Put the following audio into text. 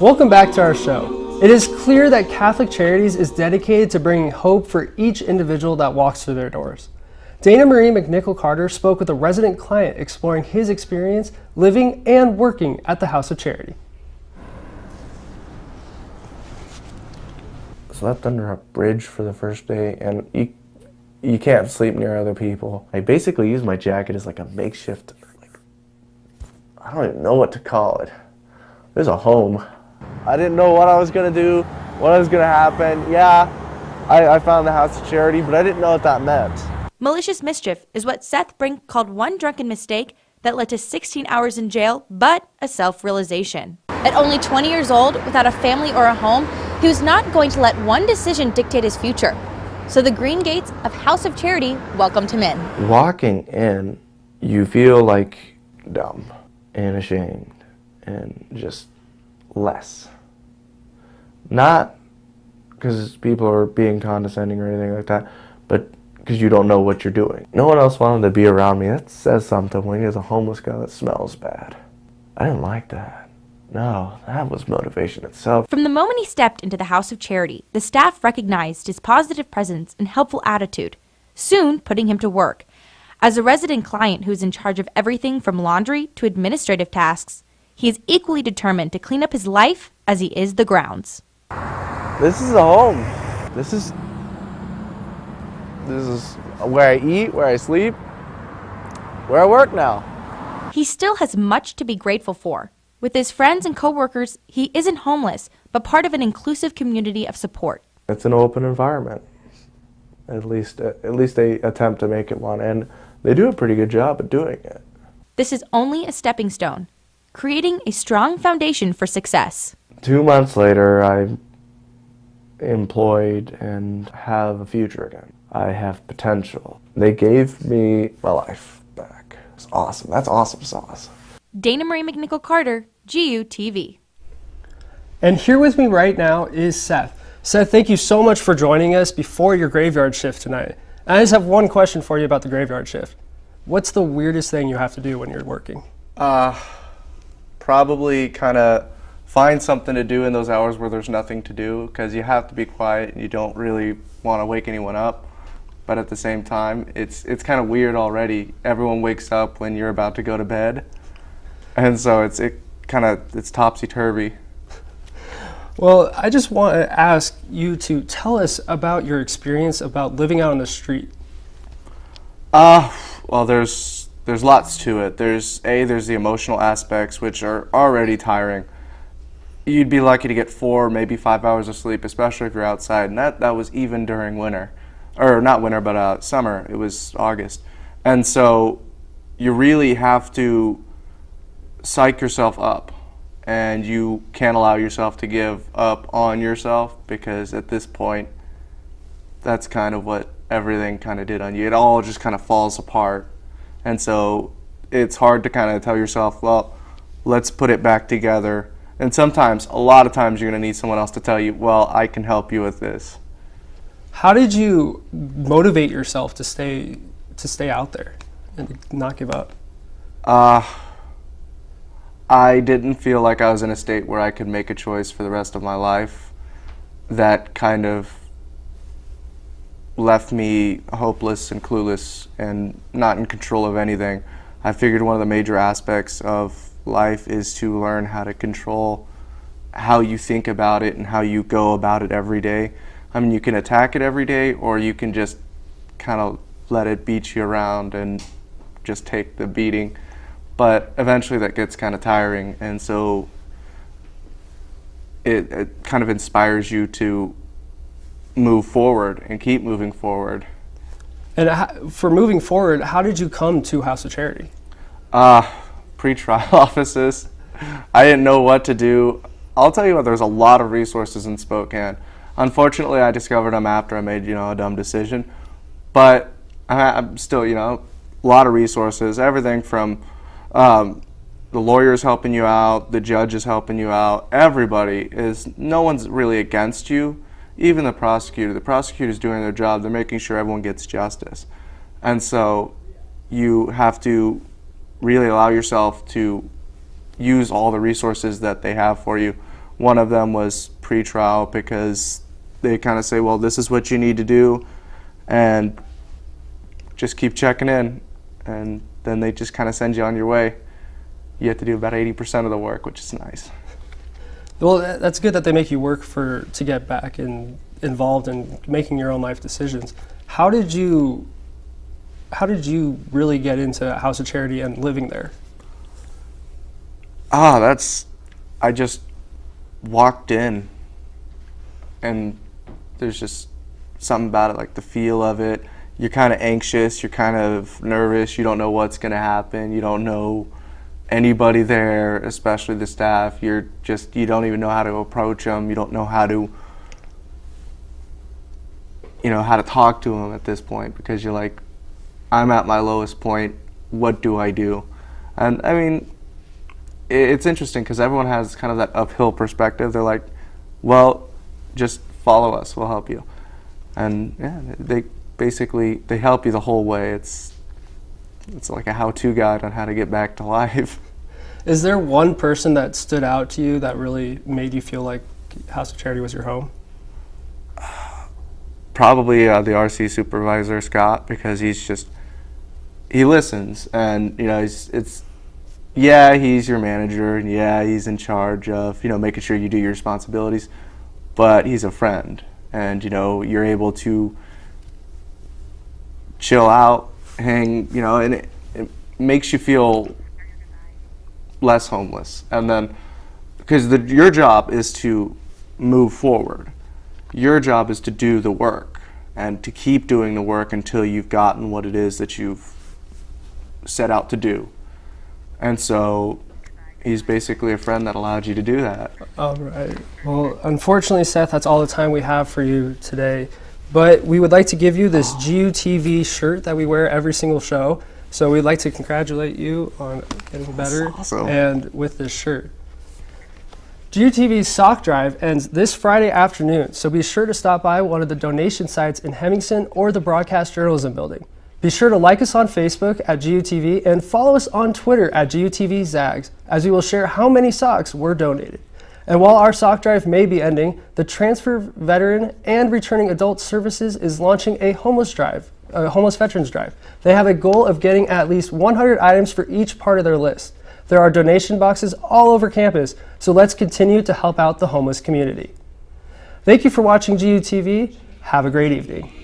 Welcome back to our show. It is clear that Catholic Charities is dedicated to bringing hope for each individual that walks through their doors. Dana Marie McNichol-Carter spoke with a resident client exploring his experience living and working at the House of Charity. Slept under a bridge for the first day, and you can't sleep near other people. I basically used my jacket as like a makeshift, I don't even know what to call it. There's a home. I didn't know what I was gonna do, what was gonna happen. Yeah, I found the House of Charity, but I didn't know what that meant. Malicious mischief is what Seth Brink called one drunken mistake that led to 16 hours in jail, but a self-realization. At only 20 years old, without a family or a home, he was not going to let one decision dictate his future. So the green gates of House of Charity welcomed him in. Walking in, you feel like dumb and ashamed and just less. Not because people are being condescending or anything like that, but because you don't know what you're doing. No one else wanted to be around me. That says something when there's a homeless guy that smells bad. I didn't like that. No, that was motivation itself. From the moment he stepped into the House of Charity, the staff recognized his positive presence and helpful attitude, soon putting him to work. As a resident client who is in charge of everything from laundry to administrative tasks, he is equally determined to clean up his life as he is the grounds. This is a home. This is where I eat, where I sleep, where I work now. He still has much to be grateful for. With his friends and co-workers, he isn't homeless, but part of an inclusive community of support. It's an open environment. At least they attempt to make it one, and they do a pretty good job at doing it. This is only a stepping stone, creating a strong foundation for success. 2 months later, I'm employed and have a future again. I have potential. They gave me my life back. It's awesome. That's awesome sauce. Dana Marie McNichol-Carter, GUTV. And here with me right now is Seth. Seth, thank you so much for joining us before your graveyard shift tonight. I just have one question for you about the graveyard shift. What's the weirdest thing you have to do when you're working? Probably kind of find something to do in those hours where there's nothing to do, because you have to be quiet and you don't really want to wake anyone up. But at the same time, it's kind of weird already. Everyone wakes up when you're about to go to bed. And so it's topsy-turvy. Well, I just want to ask you to tell us about your experience about living out on the street. Well, there's lots to it. There's the emotional aspects, which are already tiring. You'd be lucky to get 4, maybe 5 hours of sleep, especially if you're outside, and that was even during winter. Or not winter, but summer. It was August. And so you really have to psych yourself up, and you can't allow yourself to give up on yourself, because at this point, that's kind of what everything kind of did on you. It all just kind of falls apart. And so it's hard to kind of tell yourself, well, let's put it back together. And sometimes, a lot of times, you're going to need someone else to tell you, well, I can help you with this. How did you motivate yourself to stay out there and not give up? I didn't feel like I was in a state where I could make a choice for the rest of my life. That kind of left me hopeless and clueless and not in control of anything. I figured one of the major aspects of life is to learn how to control how you think about it and how you go about it every day. I mean, you can attack it every day, or you can just kind of let it beat you around and just take the beating. But eventually that gets kind of tiring, and so it kind of inspires you to move forward and keep moving forward. And for moving forward, how did you come to House of Charity? Pre-trial offices. I didn't know what to do. I'll tell you what, there's a lot of resources in Spokane. Unfortunately, I discovered them after I made, a dumb decision. But I'm still, a lot of resources, everything from the lawyer's helping you out, the judge is helping you out, no one's really against you, even the prosecutor. The prosecutor's doing their job, they're making sure everyone gets justice. And so you have to really allow yourself to use all the resources that they have for you. One of them was pre-trial because they kind of say, well, this is what you need to do, and just keep checking in, and then they just kind of send you on your way. You have to do about 80% of the work, which is nice. Well, that's good that they make you work to get back and involved in making your own life decisions. How did you really get into House of Charity and living there? I just walked in, and there's just something about it, like the feel of it. You're kind of anxious, you're kind of nervous, you don't know what's going to happen, you don't know anybody there, especially the staff. You don't even know how to approach them, you don't know how to talk to them at this point, because you're like, I'm at my lowest point, what do I do? And I mean, it's interesting because everyone has kind of that uphill perspective. They're like, well, just follow us, we'll help you. And yeah, they help you the whole way. It's like a how-to guide on how to get back to life. Is there one person that stood out to you that really made you feel like House of Charity was your home? Probably the RC supervisor, Scott, because he listens, and he's your manager, and yeah, he's in charge of making sure you do your responsibilities, but he's a friend, and you're able to chill out, hang, and it makes you feel less homeless. And then, because your job is to move forward, your job is to do the work and to keep doing the work until you've gotten what it is that you've set out to do. And so he's basically a friend that allowed you to do that. All right. Well, unfortunately, Seth, that's all the time we have for you today. But we would like to give you this GUTV shirt that we wear every single show. So we'd like to congratulate you on getting better. That's awesome. And with this shirt. GUTV's sock drive ends this Friday afternoon, so be sure to stop by one of the donation sites in Hemmingson or the Broadcast Journalism Building. Be sure to like us on Facebook at GUTV and follow us on Twitter at GUTVZags, as we will share how many socks were donated. And while our sock drive may be ending, the Transfer Veteran and Returning Adult Services is launching a homeless veterans drive. They have a goal of getting at least 100 items for each part of their list. There are donation boxes all over campus, so let's continue to help out the homeless community. Thank you for watching GUTV. Have a great evening.